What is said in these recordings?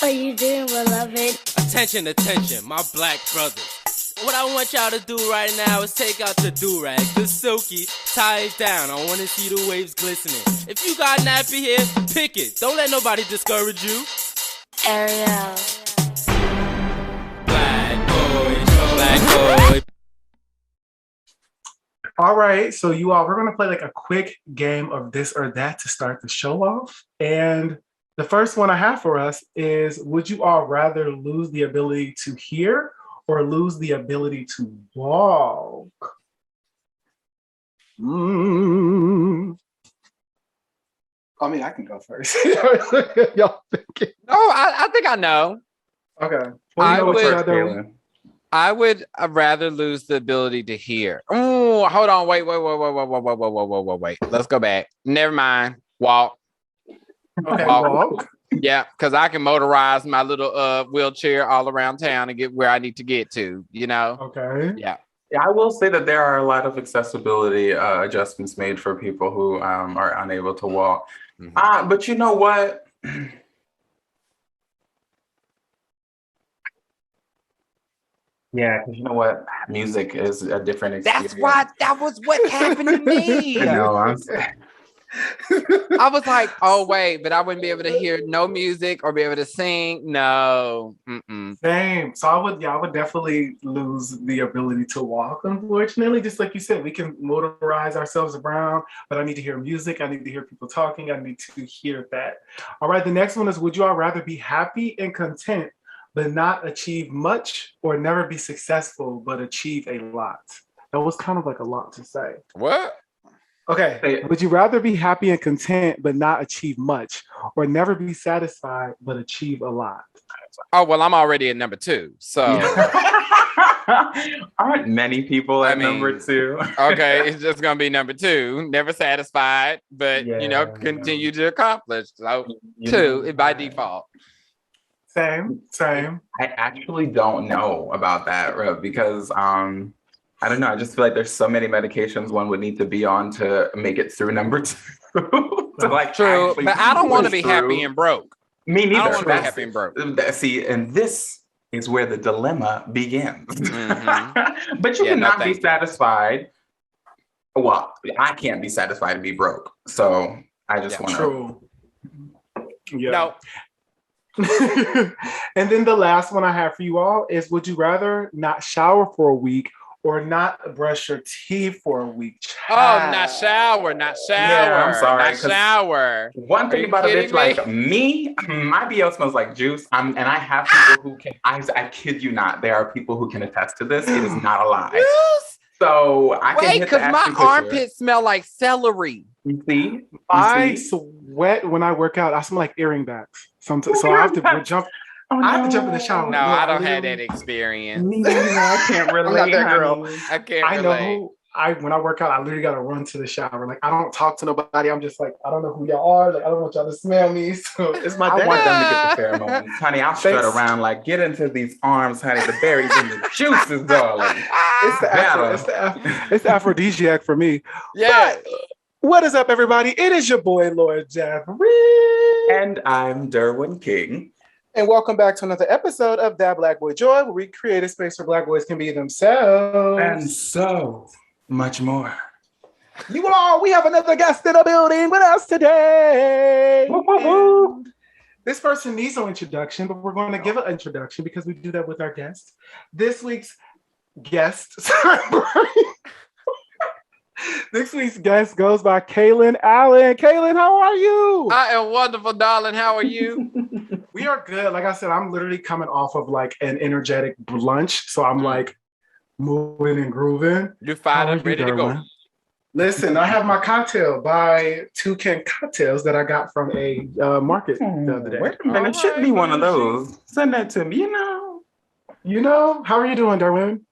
What you doing, beloved? Attention, attention, my black brothers. What I want y'all to do right now is take out the do-rag, the silky, tie it down. I want to see the waves glistening. If you got nappy hair, pick it. Don't let nobody discourage you. Ariel. Black boy. All right, so you all, we're gonna play like a quick game of this or that to start the show off. And the first one I have for us is, would you all rather lose the ability to hear or lose the ability to walk? I mean, I can go first. Y'all thinking? Oh, I think I know. Okay. Well, I would rather lose the ability to hear. Oh, hold on. Wait. Let's go back. Never mind. Walk. Okay, walk. Yeah, because I can motorize my little wheelchair all around town and get where I need to get to, you know? Okay. Yeah. Yeah, I will say that there are a lot of accessibility adjustments made for people who are unable to walk. Mm-hmm. But you know what? Yeah, because you know what? Music is a different experience. That was what happened to me. I know. I was like, oh, wait, but I wouldn't be able to hear no music or be able to sing. No. Mm-mm. Same. So I would definitely lose the ability to walk, unfortunately. Just like you said, we can motorize ourselves around, but I need to hear music. I need to hear people talking. I need to hear that. All right, the next one is, would you all rather be happy and content but not achieve much, or never be successful but achieve a lot? That was kind of like a lot to say. What? Okay. Would you rather be happy and content but not achieve much, or never be satisfied but achieve a lot? Oh, well, I'm already at number 2. So aren't many people at number 2? Okay, it's just gonna be number 2. Never satisfied, but continue to accomplish. So 2 by default. Same. I actually don't know about that, Rev, because I don't know. I just feel like there's so many medications one would need to be on to make it through number 2. True, but I don't want to be happy and broke. Me neither. I don't want to be happy and broke. See, and this is where the dilemma begins. Mm-hmm. But you cannot be satisfied. Well, I can't be satisfied to be broke. So I just want to. True. Yeah. No. And then the last one I have for you all is, would you rather not shower for a week or not brush your teeth for a week? Oh, not shower. Yeah, I'm sorry. Not shower. One thing about a bitch like me, my BO smells like juice. And I have people who can, I kid you not, there are people who can attest to this. It is not a lie. Juice? So I can hit because my armpits smell like celery. You see? I sweat when I work out. I smell like earring backs. So I have to jump. I have to jump in the shower. No, I don't have that experience. I can't relate. I'm not that girl. I can't relate. When I work out, I literally got to run to the shower. Like, I don't talk to nobody. I'm just like, I don't know who y'all are. Like, I don't want y'all to smell me. So it's my day. I want them to get the pheromones. Honey, I'll strut around like, get into these arms, honey. The berries and the juices, darling. It's the aphrodisiac for me. Yeah. But what is up, everybody? It is your boy, Lord Jeffrey. And I'm Derwin King. And welcome back to another episode of That Black Boy Joy, where we create a space where Black boys can be themselves. And so much more. You all, we have another guest in the building with us today. Woo, woo, woo. This person needs no introduction, but we're going to give an introduction because we do that with our guests. This week's guest, this week's guest goes by Kalen Allen. Kalen, how are you? I am wonderful, darling. How are you? We are good. Like I said, I'm literally coming off of like an energetic lunch. So I'm like moving and grooving. You're fine and ready to go. Listen, I have my cocktail by Toucan Cocktails that I got from a market the other day. Wait a minute, it should be one of those. Send that to me, You know, how are you doing, Darwin?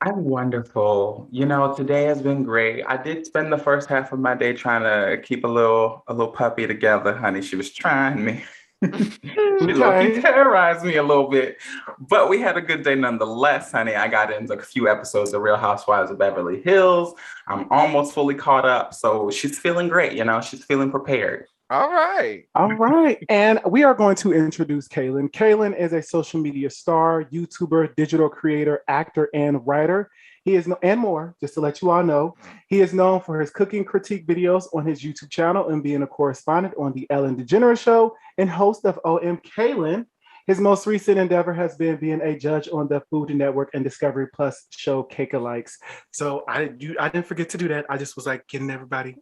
I'm wonderful. Today has been great. I did spend the first half of my day trying to keep a little puppy together, honey. She was trying me. She terrorized me a little bit, but we had a good day nonetheless, honey. I got into a few episodes of Real Housewives of Beverly Hills. I'm almost fully caught up, so she's feeling great. She's feeling prepared. All right. All right. And we are going to introduce Kalen. Kalen is a social media star, YouTuber, digital creator, actor, and writer. He is, and more, just to let you all know, he is known for his cooking critique videos on his YouTube channel and being a correspondent on The Ellen DeGeneres Show and host of OM Kalen. His most recent endeavor has been being a judge on the Food Network and Discovery Plus show Cake-a-Likes. So I didn't forget to do that. I just was like getting everybody,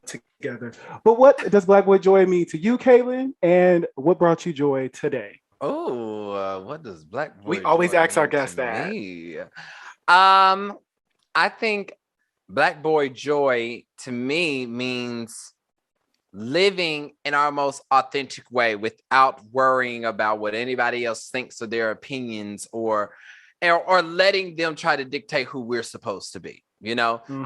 together. But what does Black Boy Joy mean to you, Kalen? And what brought you joy today? Oh, what does Black Boy We always Joy ask our mean to guests that. me? I think Black Boy Joy to me means living in our most authentic way without worrying about what anybody else thinks of their opinions or letting them try to dictate who we're supposed to be,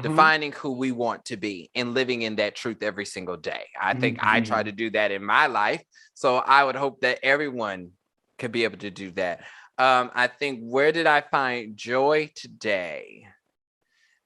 defining who we want to be and living in that truth every single day. I think I try to do that in my life. So I would hope that everyone could be able to do that. I think, where did I find joy today?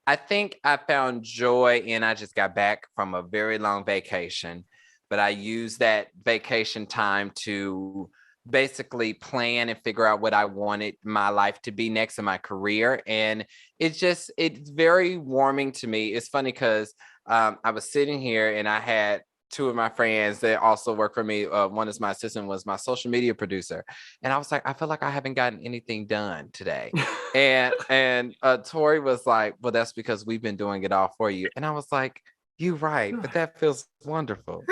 I think I found joy in, I just got back from a very long vacation, but I used that vacation time to basically plan and figure out what I wanted my life to be next in my career. And it's very warming to me. It's funny because I was sitting here and I had two of my friends that also work for me. One is my assistant, was my social media producer. And I was like, I feel like I haven't gotten anything done today. and Tori was like, well, that's because we've been doing it all for you. And I was like, you're right, but that feels wonderful.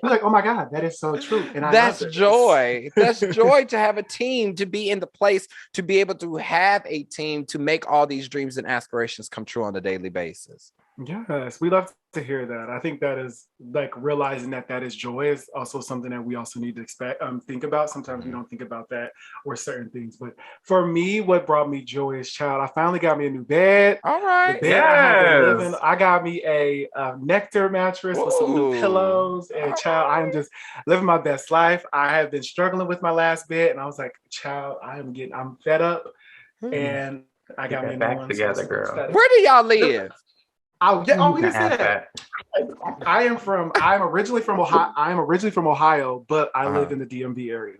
You're like, oh my God, that is so true. And that's joy. That's joy to have a team, to be in the place, to be able to have a team, to make all these dreams and aspirations come true on a daily basis. Yes, we love to hear that. I think that is like realizing that is joy is also something that we also need to think about. Sometimes we don't think about that or certain things. But for me, what brought me joy is, child, I finally got me a new bed. All right. The bed I had been living, I got me a Nectar mattress with some new pillows. And child, I am just living my best life. I have been struggling with my last bed, and I was like, child, I'm fed up. And I got me a new one. Together, girl. Where do y'all live? We didn't say that. I'm originally from Ohio, but I live in the DMV area.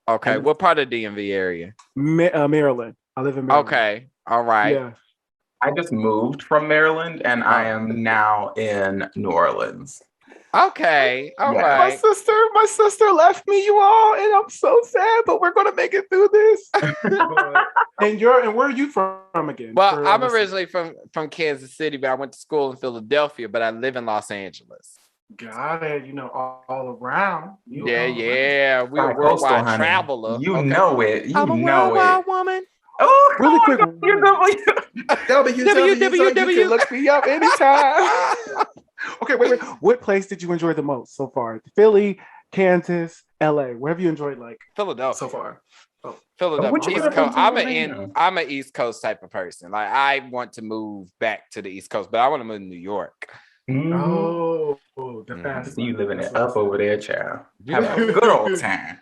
Okay, what part of DMV area? Maryland. I live in Maryland. Okay, all right. Yeah. I just moved from Maryland and I am now in New Orleans. Okay, all right. My sister left me, you all, and I'm so sad, but we're gonna make it through this. And where are you from again? Well, I'm originally from Kansas City, but I went to school in Philadelphia, but I live in Los Angeles. Got it. All around. Yeah. We're a worldwide traveler. You know it. I'm a worldwide woman. Oh, really quick. www. You can look me up anytime. Okay, wait. What place did you enjoy the most so far? Philly, Kansas, LA. Where have you enjoyed Philadelphia so far? Philadelphia. East Coast. I'm an East Coast type of person. Like, I want to move back to the East Coast, but I want to move to New York. Oh, the fast. You living it up over there, child. Have a good old time.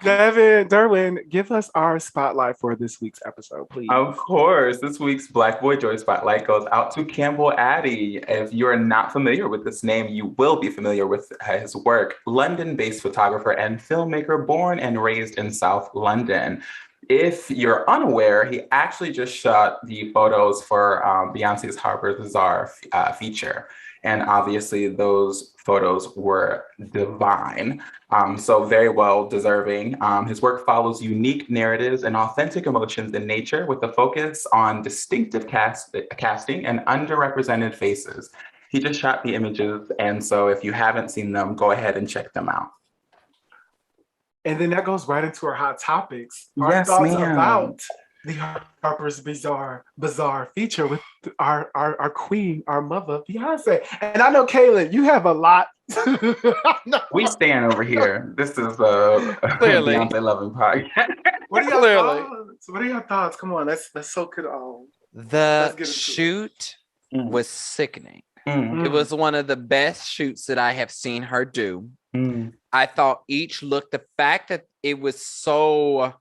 Derwin, give us our spotlight for this week's episode, please. Of course. This week's Black Boy Joy Spotlight goes out to Campbell Addy. If you're not familiar with this name, you will be familiar with his work. London-based photographer and filmmaker, born and raised in South London. If you're unaware, he actually just shot the photos for Beyonce's Harper's Bazaar feature. And obviously those photos were divine. So very well deserving. His work follows unique narratives and authentic emotions in nature with a focus on distinctive casting and underrepresented faces. He just shot the images. And so if you haven't seen them, go ahead and check them out. And then that goes right into our hot topics. Yes, our thoughts ma'am. About the Harper's Bazaar feature with our queen, our mother, Beyonce. And I know, Kalen, you have a lot. We stand over here. This is a Beyonce loving podcast. What are your thoughts? Come on, let's soak it all. The shoot was sickening. Mm. It was one of the best shoots that I have seen her do. Mm. I thought each look, the fact that it was so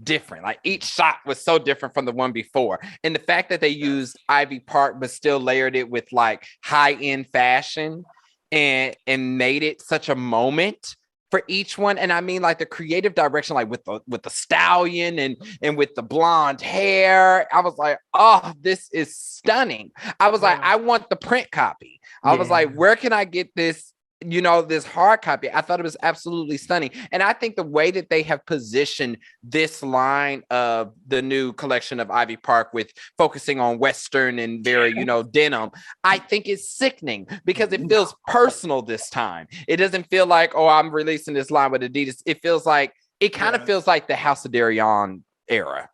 different, like each shot was so different from the one before, and the fact that they used Ivy Park but still layered it with like high-end fashion, and made it such a moment for each one. And I mean, like the creative direction, like with the stallion and with the blonde hair, I was like, oh, this is stunning. I was like, I want the print copy. I was like, where can I get this? This hard copy. I thought it was absolutely stunning. And I think the way that they have positioned this line of the new collection of Ivy Park with focusing on Western and very, denim, I think it's sickening because it feels personal this time. It doesn't feel like, oh, I'm releasing this line with Adidas. It feels like, it kind of feels like the House of Darion era,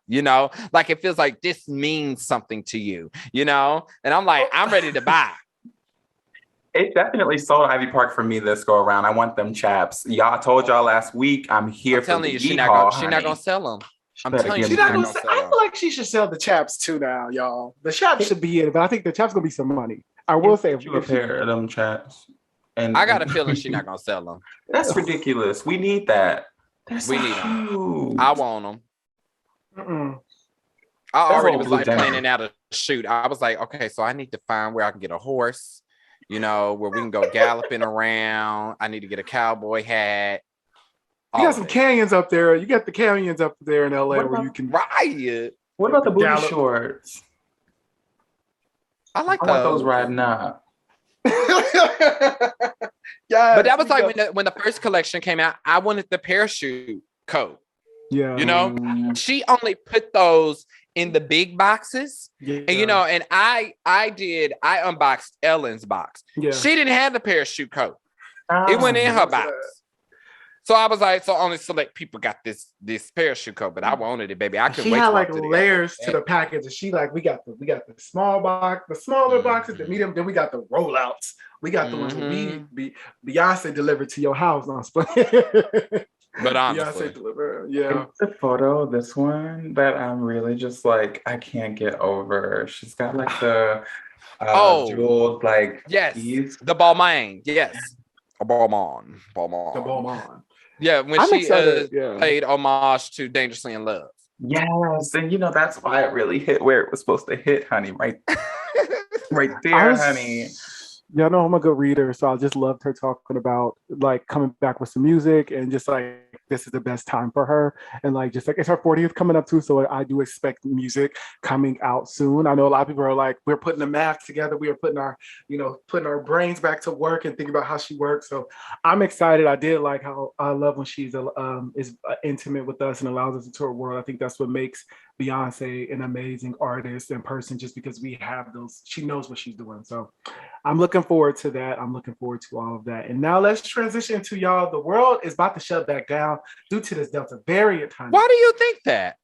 like it feels like this means something to you, and I'm like, I'm ready to buy. It definitely sold Ivy Park for me this go around. I want them chaps. Y'all, I told y'all last week, I'm here for the she's not gonna sell them. I'm telling you, she's not gonna sell. I feel like she should sell the chaps too now, y'all. The chaps should be in, but I think the chaps gonna be some money. I will say, if you a pair of them chaps, and I got a feeling she's not gonna sell them. That's ridiculous. We need that. We need them. I want them. I already was like planning out a shoot. I was like, okay, so I need to find where I can get a horse. Where we can go galloping around. I need to get a cowboy hat. You got some canyons up there. You got the canyons up there in LA where you can ride. What about the booty shorts? I want those riding up. Yeah, but that was like when the first collection came out. I wanted the parachute coat. Yeah, she only put those in the big boxes, and and I unboxed Ellen's box. Yeah. She didn't have the parachute coat. It went in her box. So I was like, so only select people got this parachute coat, but I wanted it, baby. I couldn't wait. She had like layers to the package, and she like, we got the small box, the smaller boxes, the medium, then we got the rollouts. We got the ones that Beyonce delivered to your house. No, but honestly, yeah. The photo, this one that I'm really just like, I can't get over. She's got like the jeweled like keys. The Balmain, yes, a Balmain. The Balmain. Yeah, when she paid homage to Dangerously in Love. Yes, and that's why it really hit where it was supposed to hit, honey. Right there, honey. Y'all know I'm a good reader, so I just loved her talking about like coming back with some music and just like this is the best time for her. And like just like it's her 40th coming up too, so I do expect music coming out soon. I know a lot of people are like, we're putting the math together, we are putting our brains back to work and thinking about how she works. So I'm excited. I did like how I love when she's is intimate with us and allows us into her world. I think that's what makes Beyonce an amazing artist in person, just because we have those, she knows what she's doing. So I'm looking forward to that. I'm looking forward to all of that. And now let's transition to y'all. The world is about to shut back down due to this Delta variant. Honey. Why do you think that?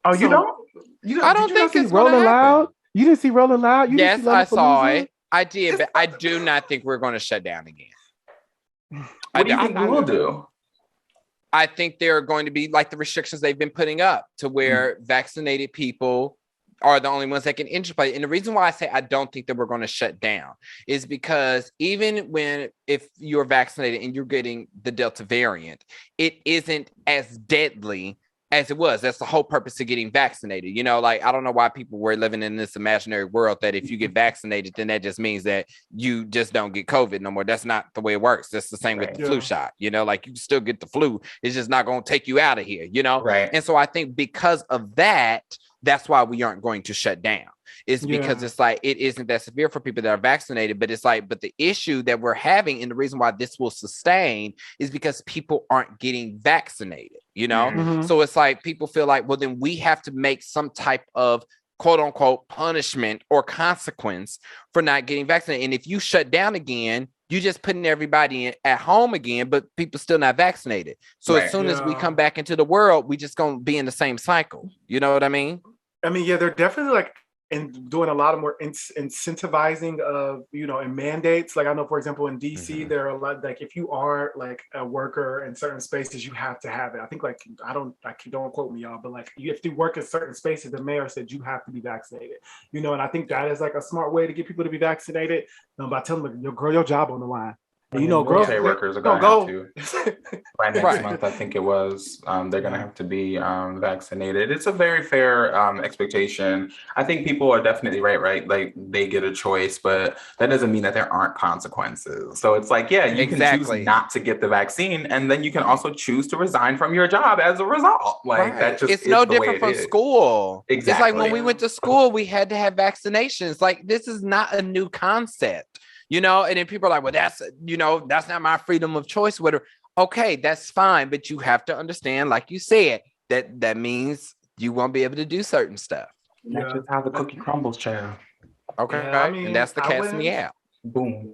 Oh, I don't think it's Rolling Loud. You didn't see Rolling Loud? Yes, I saw it. I did, but I do not think we're going to shut down again. What do you think we will do? I think there are going to be like the restrictions they've been putting up to where vaccinated people are the only ones that can enter play. And the reason why I say I don't think that we're going to shut down is because even if you're vaccinated and you're getting the Delta variant, it isn't as deadly as it was. That's the whole purpose of getting vaccinated. Like, I don't know why people were living in this imaginary world that if you get vaccinated, then that just means that you just don't get COVID no more. That's not the way it works. That's the same with the flu shot. Like you can still get the flu. It's just not going to take you out of here, Right. And so I think because of that, that's why we aren't going to shut down. It's because it's like, it isn't that severe for people that are vaccinated, but it's like, but the issue that we're having and the reason why this will sustain is because people aren't getting vaccinated, So it's like, people feel like, well, then we have to make some type of quote unquote punishment or consequence for not getting vaccinated. And if you shut down again, you just putting everybody at home again, but people still not vaccinated. So as soon as we come back into the world, we just going to be in the same cycle. You know what I mean? I mean, they're definitely like doing a lot of more incentivizing of, and mandates. Like I know, for example, in DC, there are a lot, like if you are like a worker in certain spaces, you have to have it. I think like, don't quote me y'all, but like if you work in certain spaces, the mayor said you have to be vaccinated, and I think that is like a smart way to get people to be vaccinated by telling them, your job on the line. And military workers are going to have to. By next Right. month, I think it was, they're going to have to be vaccinated. It's a very fair expectation. I think people are definitely right? Like they get a choice, but that doesn't mean that there aren't consequences. So it's like, yeah, you can choose not to get the vaccine, and then you can also choose to resign from your job as a result. Like that just it's is no the way different it from is. school. Exactly. It's like when we went to school, we had to have vaccinations. Like this is not a new concept. And then people are like, well, that's not my freedom of choice. Whatever. Okay, that's fine. But you have to understand, like you said, that means you won't be able to do certain stuff. That's just how the cookie crumbles, child. Okay. Yeah, I mean, and that's the cat's meow. Boom.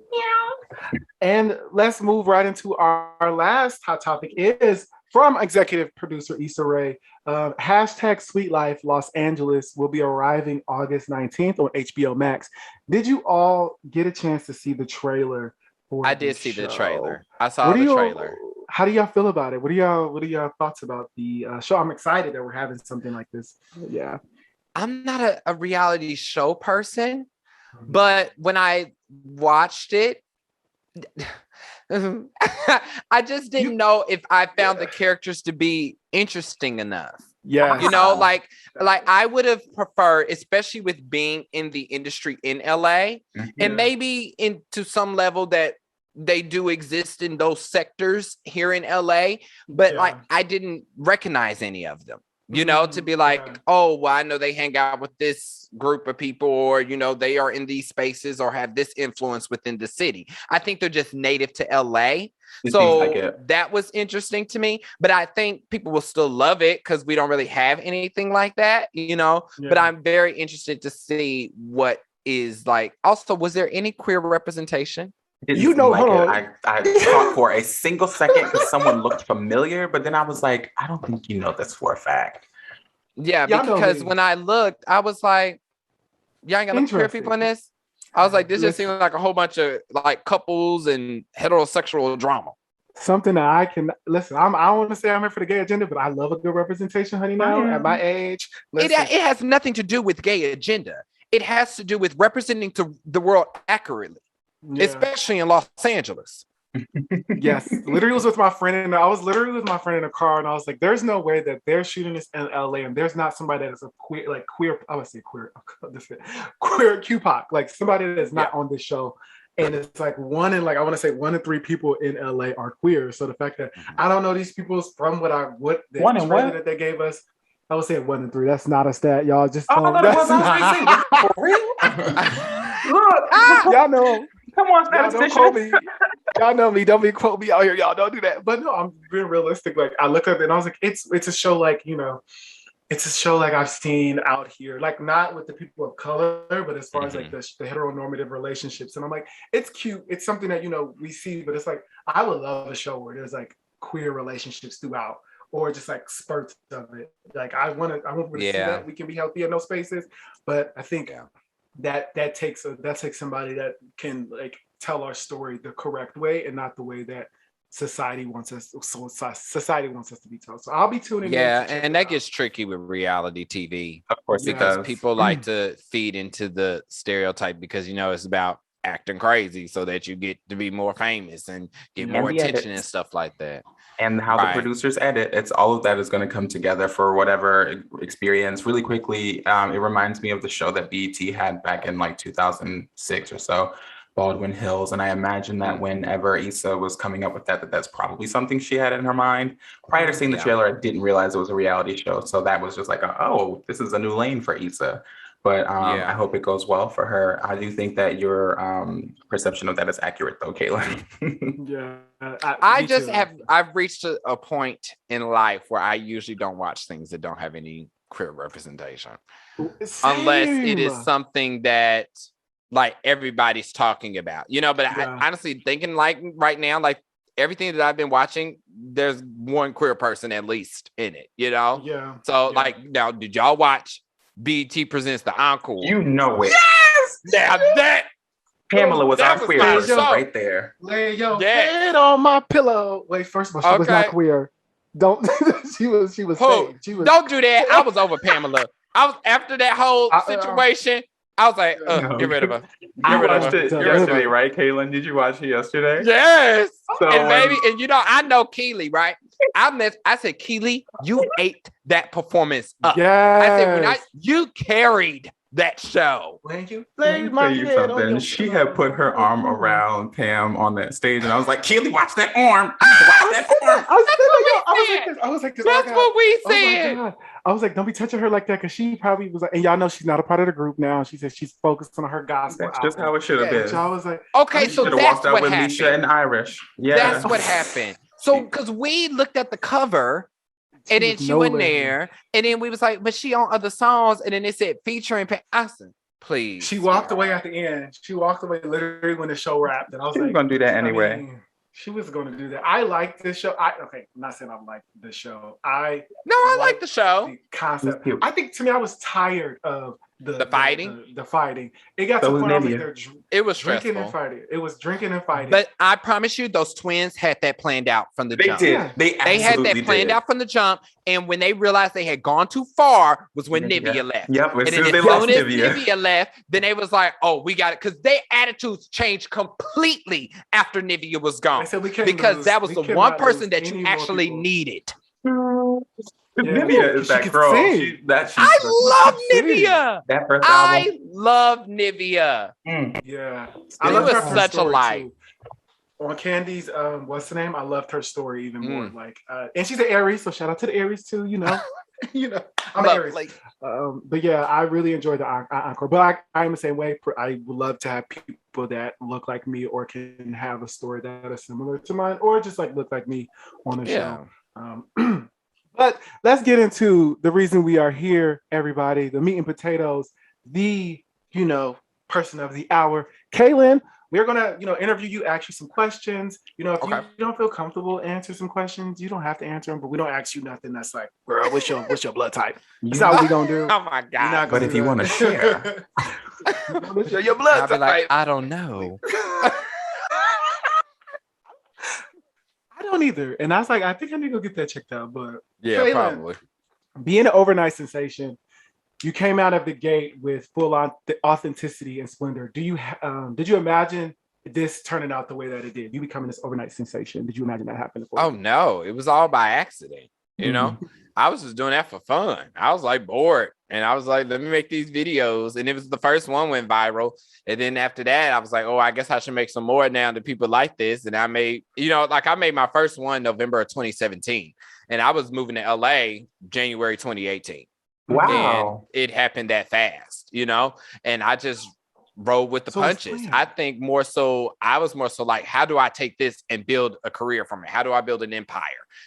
And let's move right into our last hot topic is from executive producer Issa Rae. Hashtag Sweet Life Los Angeles will be arriving August 19th on HBO Max. Did you all get a chance to see the trailer for I did see show? the trailer. I saw the trailer. How do y'all feel about it? What are y'all thoughts about the show? I'm excited that we're having something like this. Yeah. I'm not a reality show person, but when I watched it, I just didn't know if I found the characters to be interesting enough. Yeah. Like I would have preferred, especially with being in the industry in LA, and maybe into some level that they do exist in those sectors here in LA, but like I didn't recognize any of them. To be like, oh, well, I know they hang out with this group of people, or, they are in these spaces or have this influence within the city. I think they're just native to LA. So that was interesting to me, but I think people will still love it because we don't really have anything like that, but I'm very interested to see what is like. Also, was there any queer representation? Hold on. I thought for a single second because someone looked familiar, but then I was like, I don't think you know this for a fact. Yeah, because when I looked, I was like, y'all ain't got no queer people in this? I was like, this just seems like a whole bunch of like couples and heterosexual drama. Something that I can listen. I don't want to say I'm here for the gay agenda, but I love a good representation, honey. Now at my age, it has nothing to do with gay agenda. It has to do with representing to the world accurately. Yeah. Especially in Los Angeles. Yes, literally was with my friend, and I was literally with my friend in a car, and I was like, "There's no way that they're shooting this in LA, and there's not somebody that is a queer. I would say queer QPOC, like somebody that is not on this show." And it's like one in 3 people in LA are queer. So the fact that I don't know these people from what that they gave us, I would say 1 in 3. That's not a stat, y'all. Just for real. Look, y'all know. Come on, statistician. Y'all know me. Don't be quote me out here. Y'all don't do that. But no, I'm being realistic. Like I look up and I was like, it's a show like, it's a show like I've seen out here, like not with the people of color, but as far as like the heteronormative relationships. And I'm like, it's cute. It's something that, we see, but it's like, I would love a show where there's like queer relationships throughout, or just like spurts of it. Like I want to see that we can be healthy in those spaces. But I think that takes somebody that can like tell our story the correct way and not the way that society wants us to be told. So I'll be tuning in. Yeah, and that gets tricky with reality TV, of course, because people like to feed into the stereotype because it's about acting crazy so that you get to be more famous and get more attention and stuff like that. And how the producers edit, it's all of that is going to come together for whatever experience really quickly. It reminds me of the show that BET had back in like 2006 or so, Baldwin Hills. And I imagine that whenever Issa was coming up with that's probably something she had in her mind. Prior to seeing the trailer, I didn't realize it was a reality show. So that was just like, this is a new lane for Issa. But I hope it goes well for her. I do think that your perception of that is accurate, though, Kalen. I've reached a point in life where I usually don't watch things that don't have any queer representation. Unless it is something that like everybody's talking about, but I honestly thinking like right now, like everything that I've been watching, there's one queer person at least in it, So like now, did y'all watch BET Presents the Encore? You know it. Yes! Now that Pamela was our queer person right there. Lay your head on my pillow. Wait, first of all, she was not queer. Don't she was saved. Don't do that. I was over Pamela. I was after that whole situation. I was like, No. get rid of her. I Get rid of watched her. it Get rid of yesterday, her. right, Kalen? Did you watch it yesterday? Yes. So And when- baby, and you know, I know Keely, right? I said, Keely, you ate that performance up. I said, when you carried that show. When you Let lay me my tell you head on something. your She pillow. had put her arm around Pam on that stage, and I was like, Keely, watch that arm. Watch that arm. I was like, this. That's what we Oh my said. God. I was like, don't be touching her like that, because she probably was like, and y'all know she's not a part of the group now. She said she's focused on her gospel That's just album. how it should have Yeah. been. Which I was like, Okay, She so should have that's walked out what with happened. Misha and Irish. Yeah. That's what happened. So, because we looked at the cover, and then was she went nowhere. there, and then we was like, but she on other songs, and then it said featuring I said, please. She walked away at the end. She walked away literally when the show wrapped, and I was She was like, gonna do that anyway. I mean, she was going to do that. I like this show. I'm not saying I like the show. I like the show. the concept. Cute. I think, to me, I was tired of The fighting? The fighting. It got So to the was point I was Nivea. like, they're It was drinking and stressful. fighting. It was drinking and fighting. But I promise you, those twins had that planned out from the They jump. did. Yeah. They They had absolutely that planned did. out from the jump, and when they realized they had gone too far was when Nivea. Nivea left. Yep, as And soon then as they as lost soon as Nivea. Nivea left, then they was like, "Oh, we got it," because their attitudes changed completely after Nivea was They gone. said we can't Because lose. that was We the cannot one lose person that any you more actually people. needed. Yeah. Nivea is She that could girl. sing. I love sing. Nivea. That first album. I love Nivea. Yeah, They loved were her such story, alike. too. On Candy's, what's the name? I loved her story even more. Mm. Like, and she's an Aries, so shout out to the Aries too. You know, I'm an Aries. Lovely. But yeah, I really enjoyed the encore. But I'm the same way. I would love to have people that look like me or can have a story that is similar to mine, or just like look like me on the Yeah. show. But let's get into the reason we are here, everybody. The meat and potatoes, the person of the hour, Kalen. We're gonna interview you, ask you some questions. If Okay. you don't feel comfortable answer some questions, you don't have to answer them. But we don't ask you nothing that's like, girl, what's your blood type? That's not what we gonna do. Oh my We're God. not But gonna if do you that. wanna share. Share your blood I'll be like, type. I don't know. I don't either. And I was like, I think I need to go get that checked out. But Yeah, Kalen, probably. being an overnight sensation, you came out of the gate with full on authenticity and splendor. Did you imagine this turning out the way that it did? You becoming this overnight sensation. Did you imagine that happening? Oh no, it was all by accident. I was just doing that for fun. I was like bored, and I was like, let me make these videos. And it was the first one went viral, and then after that, I was like, oh, I guess I should make some more now that people like this. And I made, I made my first one November of 2017, and I was moving to LA January 2018. Wow. And it happened that fast, and I just rolled with the So it's punches. planned. I think I was more so like, how do I take this and build a career from it? How do I build an empire?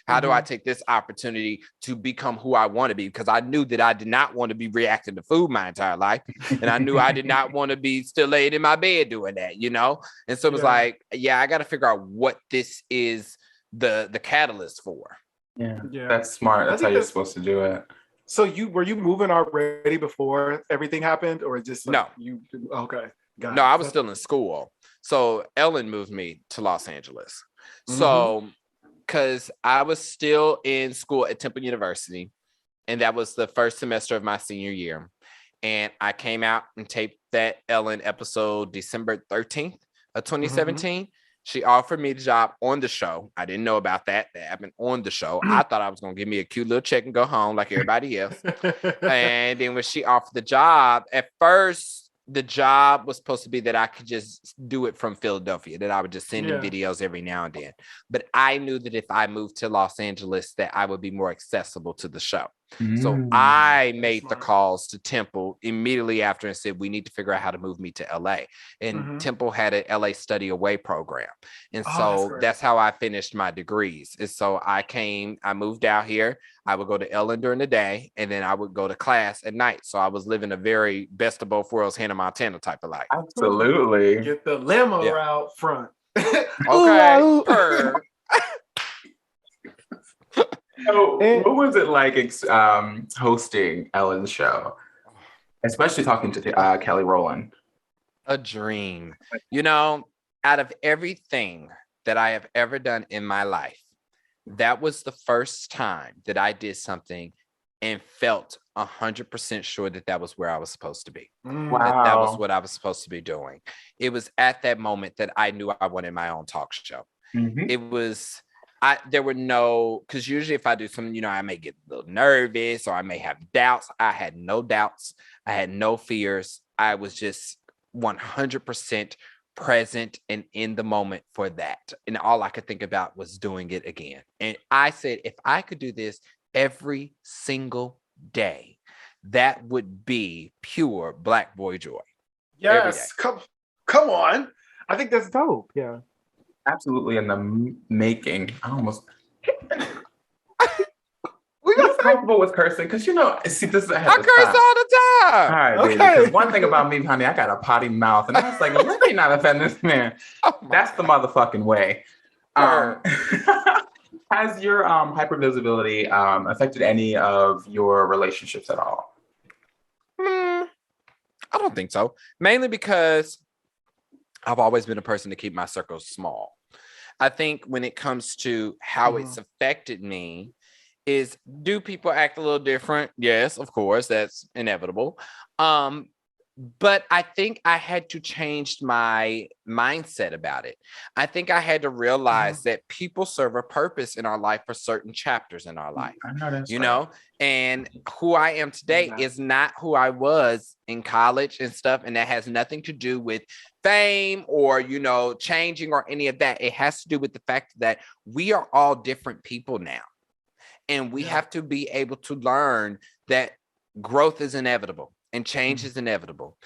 How do I take this opportunity to become who I want to be? Because I knew that I did not want to be reacting to food my entire life. And I knew I did not want to be still laid in my bed doing that, And so it was like, I got to figure out what this is the catalyst for. Yeah. Yeah. That's smart. I That's think how you're that's- supposed to do it. So were you moving already before everything happened, or just like No. you? Okay, got No, it. I was still in school. So Ellen moved me to Los Angeles. Mm-hmm. So, because I was still in school at Temple University, and that was the first semester of my senior year. And I came out and taped that Ellen episode December 13th of 2017. She offered me the job on the show. I didn't know about that. That happened on the show. I thought I was going to give me a cute little check and go home like everybody else. And then when she offered the job, at first, the job was supposed to be that I could just do it from Philadelphia, that I would just send in videos every now and then. But I knew that if I moved to Los Angeles, that I would be more accessible to the show. So I made the calls to Temple immediately after and said, we need to figure out how to move me to LA. And Temple had an LA study away program. And so that's how I finished my degrees. And so I moved out here. I would go to Ellen during the day, and then I would go to class at night. So I was living a very best of both worlds, Hannah Montana type of life. Absolutely. Get the limo out front. Okay. Ooh, Purr. So, what was it like hosting Ellen's show, especially talking to Kelly Rowland? A dream. Out of everything that I have ever done in my life, that was the first time that I did something and felt 100% sure that that was where I was supposed to be. Wow. That was what I was supposed to be doing. It was at that moment that I knew I wanted my own talk show. It was, there were no, because usually if I do something, you know, I may get a little nervous or I may have doubts. I had no doubts. I had no fears. I was just 100% present and in the moment for that. And all I could think about was doing it again. And I said, if I could do this every single day, that would be pure Black boy joy. Yes, come on. I think that's dope. Yeah. Absolutely in the making. I almost. We got comfortable with cursing because, you know, see, this is I curse all the time. All right, baby. Because one thing about me, honey, I got a potty mouth, and I was like, let me not offend this man. That's the motherfucking way. Has your hypervisibility affected any of your relationships at all? I don't think so. Mainly because I've always been a person to keep my circles small. I think when it comes to how it's affected me is, do people act a little different? Yes, of course, that's inevitable. But I think I had to change my mindset about it. I think I had to realize that people serve a purpose in our life for certain chapters in our life. I know that's you know, and who I am today is not who I was in college and stuff. And that has nothing to do with fame or, you know, changing or any of that. It has to do with the fact that we are all different people now. And we have to be able to learn that growth is inevitable and change is inevitable.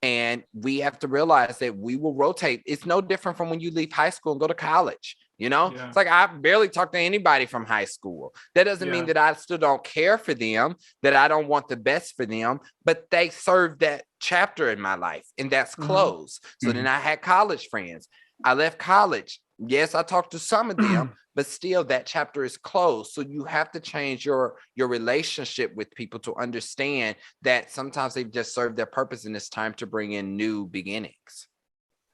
And we have to realize that we will rotate. It's no different from when you leave high school and go to college. You know, it's like I barely talk to anybody from high school. That doesn't mean that I still don't care for them, that I don't want the best for them, but they serve that chapter in my life and that's closed. So then I had college friends. I left college. Yes, I talked to some of them, but still that chapter is closed. So you have to change your relationship with people to understand that sometimes they've just served their purpose and it's time to bring in new beginnings.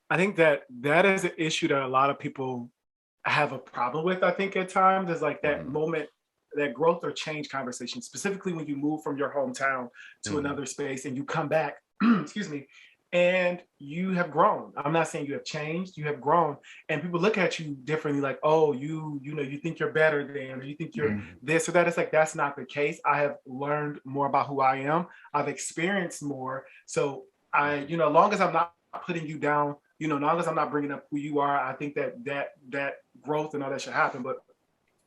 I think that is an issue that a lot of people have a problem with. I think at times is like that moment, that growth or change conversation, specifically when you move from your hometown to another space and you come back, excuse me, and you have grown. I'm not saying you have changed, you have grown, and people look at you differently, like, oh, you know, you think you're better than, or you think you're this or that. It's like, that's not the case. I have learned more about who I am. I've experienced more. So I, you know, as long as I'm not putting you down, you know, as long as I'm not bringing up who you are, I think that growth and all that should happen. But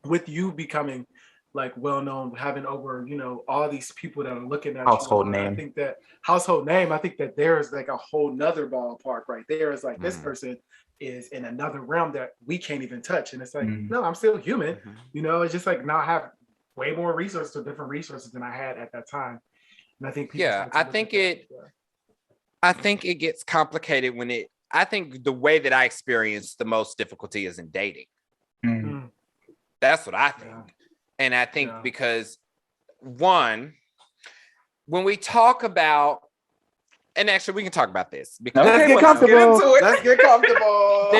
with you becoming like well-known, having over, you know, all these people that are looking at household you, name. I think that household name, I think that there's like a whole nother ballpark right there. It's like this person is in another realm that we can't even touch. And it's like, no, I'm still human. You know, it's just like now I have way more resources or different resources than I had at that time. And I think people I think it gets complicated when I think the way that I experience the most difficulty is in dating. That's what I think. And I think because one, when we talk about, and actually we can talk about this because let's get comfortable. Let's get comfortable.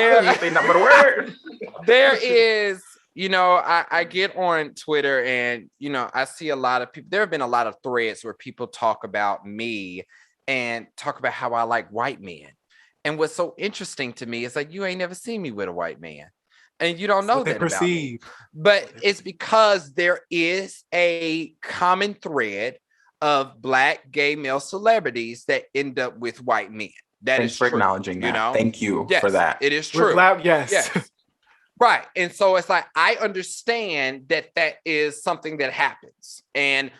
There is, you know, I get on Twitter and, you know, I see a lot of people, there have been a lot of threads where people talk about me and talk about how I like white men. And what's so interesting to me is like, you ain't never seen me with a white man. And you don't know that about me. But it's because there is a common thread of Black gay male celebrities that end up with white men. Thanks for acknowledging that. You know? Thank you for that. It is true. Yes. Right. And so it's like, I understand that is something that happens. And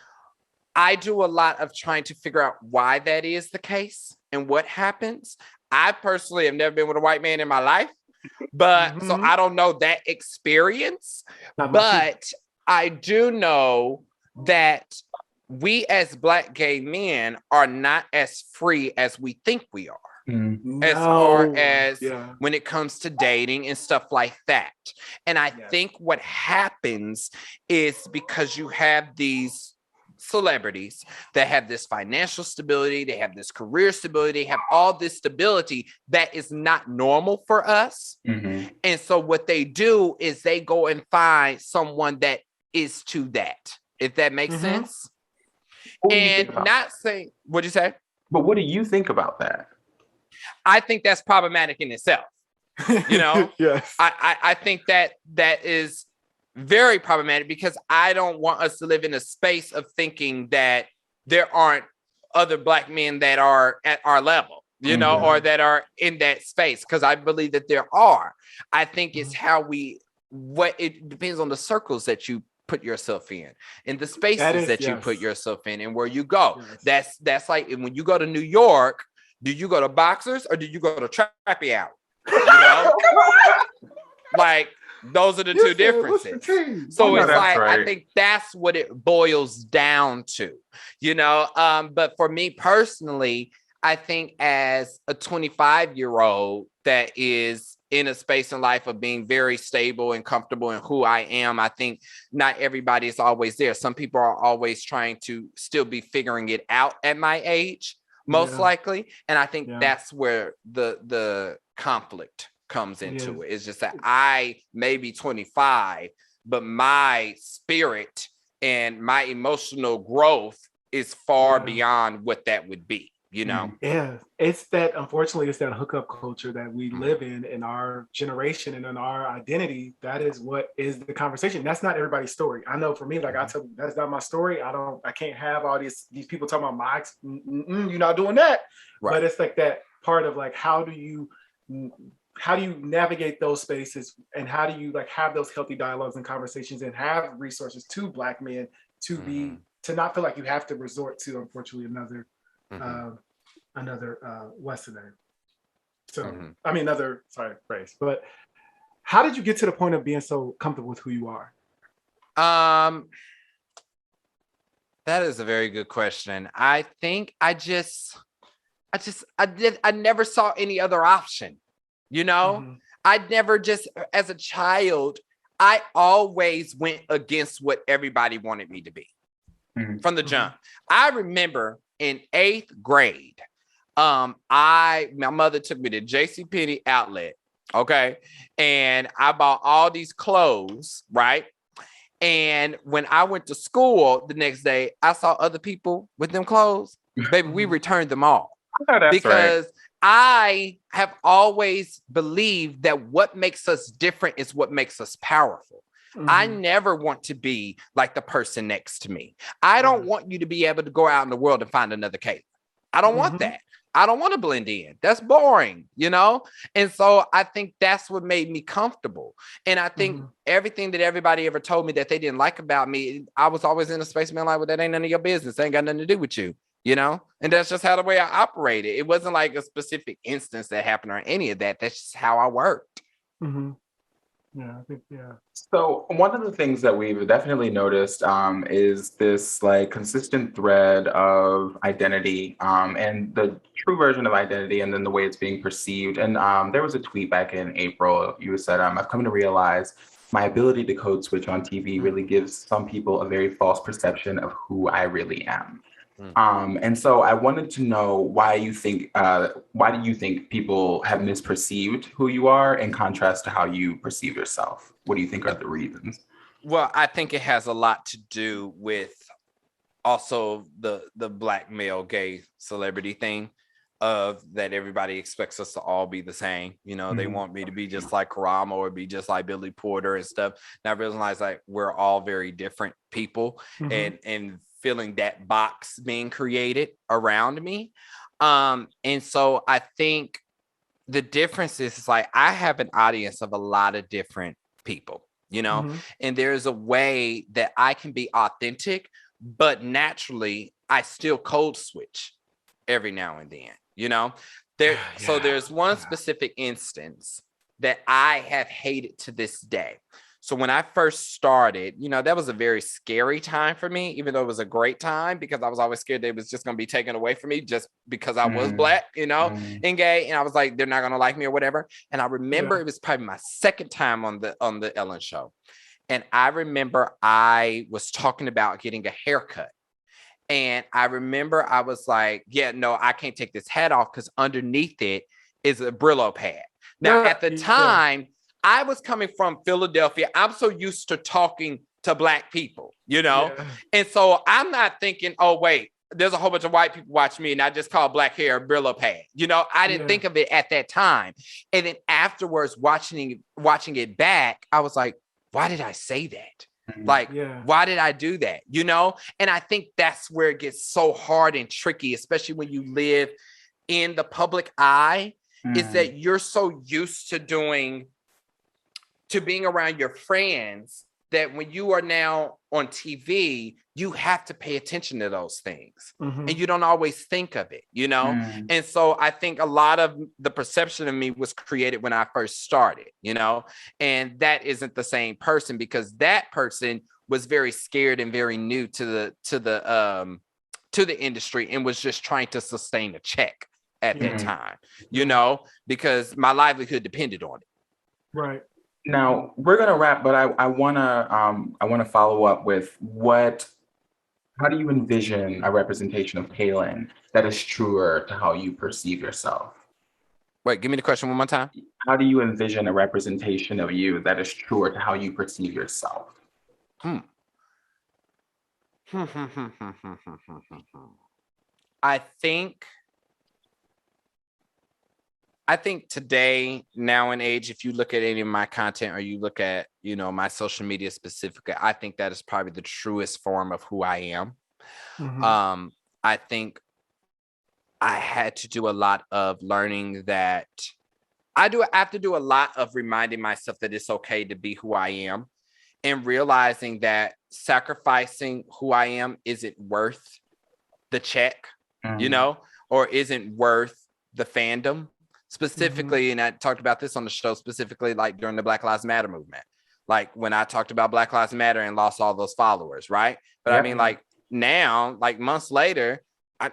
I do a lot of trying to figure out why that is the case and what happens. I personally have never been with a white man in my life. But so I don't know that experience, but I do know that we as Black gay men are not as free as we think we are, as far as when it comes to dating and stuff like that. And I think what happens is because you have these celebrities that have this financial stability, they have this career stability, they have all this stability that is not normal for us. And so what they do is they go and find someone that is to that, if that makes sense. And not saying, what'd you say? But what do you think about that? I think that's problematic in itself. You know, Yes. I think that is very problematic because I don't want us to live in a space of thinking that there aren't other Black men that are at our level, you know, or that are in that space. Because I believe that there are. I think it's how it depends on the circles that you put yourself in and the spaces that you put yourself in and where you go. That's like when you go to New York, do you go to Boxers or do you go to Trappy Hour? You know, like those are the two differences. So it's like, right. I think that's what it boils down to, you know. But for me personally, I think as a 25-year-old that is in a space in life of being very stable and comfortable in who I am, I think not everybody is always there. Some people are always trying to still be figuring it out at my age, most likely. And I think that's where the conflict comes into it. It's just that I may be 25, but my spirit and my emotional growth is far beyond what that would be, you know? Yeah, unfortunately, it's that hookup culture that we live in our generation and in our identity. That is what is the conversation. That's not everybody's story. I know for me, like I tell you, that's not my story. I can't have all these people talking about my, you're not doing that. Right. But it's like that part of like, how do you navigate those spaces and how do you like have those healthy dialogues and conversations and have resources to Black men to be, to not feel like you have to resort to, unfortunately, another Westerner. So, I mean, phrase. But how did you get to the point of being so comfortable with who you are? That is a very good question. I think I never saw any other option. You know, I never just, as a child, I always went against what everybody wanted me to be from the jump. I remember in 8th grade, my mother took me to JCPenney outlet. Okay. And I bought all these clothes, right? And when I went to school the next day, I saw other people with them clothes. Baby, we returned them all. Because I have always believed that what makes us different is what makes us powerful. I never want to be like the person next to me. I don't want you to be able to go out in the world and find another Kalen. I don't want that. I don't want to blend in. That's boring, you know? And so I think that's what made me comfortable. And I think everything that everybody ever told me that they didn't like about me, I was always in a space, man, like, well, that ain't none of your business. That ain't got nothing to do with you. You know, and that's just how the way I operated. It wasn't like a specific instance that happened or any of that. That's just how I worked. Yeah, I think, So one of the things that we've definitely noticed is this like consistent thread of identity and the true version of identity and then the way it's being perceived. And there was a tweet back in April. You said, I've come to realize my ability to code switch on TV really gives some people a very false perception of who I really am. And so I wanted to know why do you think people have misperceived who you are in contrast to how you perceive yourself? What do you think are the reasons? Well, I think it has a lot to do with also the Black male gay celebrity thing of that everybody expects us to all be the same. You know, they want me to be just like Karama or be just like Billy Porter and stuff. And I realize like we're all very different people and feeling that box being created around me. And so I think the difference is like I have an audience of a lot of different people, you know, and there's a way that I can be authentic, but naturally I still code switch every now and then, you know. So there's one specific instance that I have hated to this day. So when I first started, you know, that was a very scary time for me, even though it was a great time because I was always scared that it was just going to be taken away from me just because I was Black, you know, and gay. And I was like, they're not going to like me or whatever. And I remember it was probably my second time on the Ellen show. And I remember I was talking about getting a haircut. And I remember I was like, yeah, no, I can't take this hat off because underneath it is a Brillo pad. Now, at the time, I was coming from Philadelphia. I'm so used to talking to Black people, you know? Yeah. And so I'm not thinking, oh, wait, there's a whole bunch of white people watching me and I just call black hair a Brillo pad. You know, I didn't think of it at that time. And then afterwards, watching it back, I was like, why did I say that? Like, why did I do that? You know? And I think that's where it gets so hard and tricky, especially when you live in the public eye, is that you're so used to being around your friends that when you are now on TV, you have to pay attention to those things. And you don't always think of it, you know? And so I think a lot of the perception of me was created when I first started, you know? And that isn't the same person, because that person was very scared and very new to the industry and was just trying to sustain a check at that time, you know, because my livelihood depended on it. Right. Now we're gonna wrap, but I wanna follow up with how do you envision a representation of Kalen that is truer to how you perceive yourself? Wait, give me the question one more time. How do you envision a representation of you that is truer to how you perceive yourself? I think today, now in age, if you look at any of my content or you look at, you know, my social media specifically, I think that is probably the truest form of who I am. I think I had to do a lot of learning that I have to do a lot of reminding myself that it's okay to be who I am, and realizing that sacrificing who I am isn't worth the check, you know, or isn't worth the fandom. Specifically, and I talked about this on the show, specifically like during the Black Lives Matter movement, like when I talked about Black Lives Matter and lost all those followers, right? But I mean, like now, like months later, I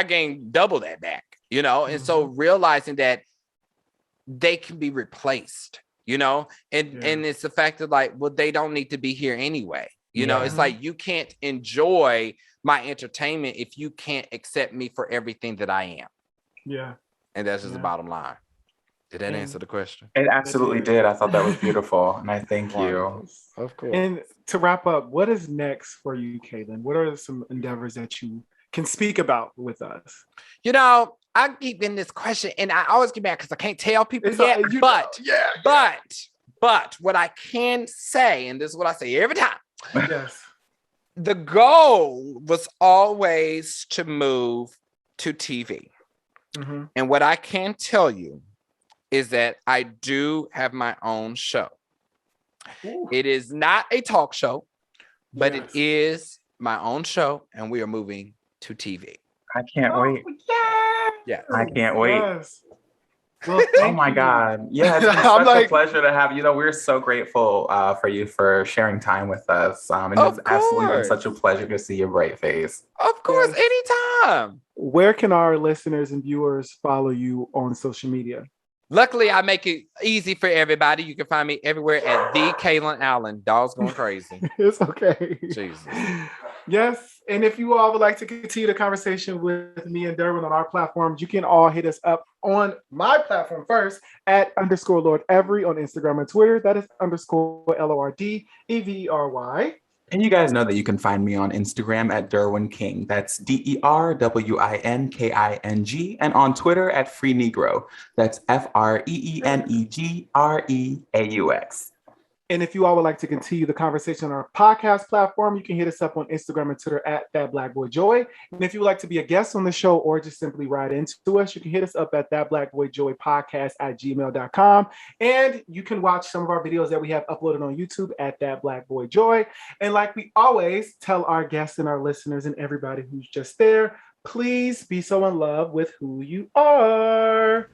gained double that back, you know? And so realizing that they can be replaced, you know? And it's the fact that like, well, they don't need to be here anyway. You know, it's like, you can't enjoy my entertainment if you can't accept me for everything that I am. Yeah. And that's just the bottom line. Did that answer the question? It absolutely did. I thought that was beautiful. And I thank you. Of course. And to wrap up, what is next for you, Kalen? What are some endeavors that you can speak about with us? You know, I keep getting this question and I always get mad because I can't tell people yet. But what I can say, and this is what I say every time. Yes. The goal was always to move to TV. And what I can tell you is that I do have my own show. It is not a talk show, but it is my own show, and we are moving to TV. I can't wait. Yeah. I can't wait. Yes. Well, oh my God. Yeah, it's been such a pleasure to have you. You know, we're so grateful for you for sharing time with us. And it's absolutely been such a pleasure to see your bright face. Of course, anytime. Where can our listeners and viewers follow you on social media? Luckily, I make it easy for everybody. You can find me everywhere at the Kalen Allen. Dog's going crazy. It's okay. Jesus. Yes. And if you all would like to continue the conversation with me and Derwin on our platforms, you can all hit us up on my platform first at _Lord Every on Instagram and Twitter. That is _LORDEVERY. And you guys know that you can find me on Instagram at Derwin King. That's DERWINKING. And on Twitter at Free Negro. That's FREENEGREAUX. And if you all would like to continue the conversation on our podcast platform, you can hit us up on Instagram and Twitter at ThatBlackBoyJoy. And if you would like to be a guest on the show or just simply write into us, you can hit us up at thatblackboyjoypodcast@gmail.com. And you can watch some of our videos that we have uploaded on YouTube at ThatBlackBoyJoy. And like we always tell our guests and our listeners and everybody who's just there, please be so in love with who you are.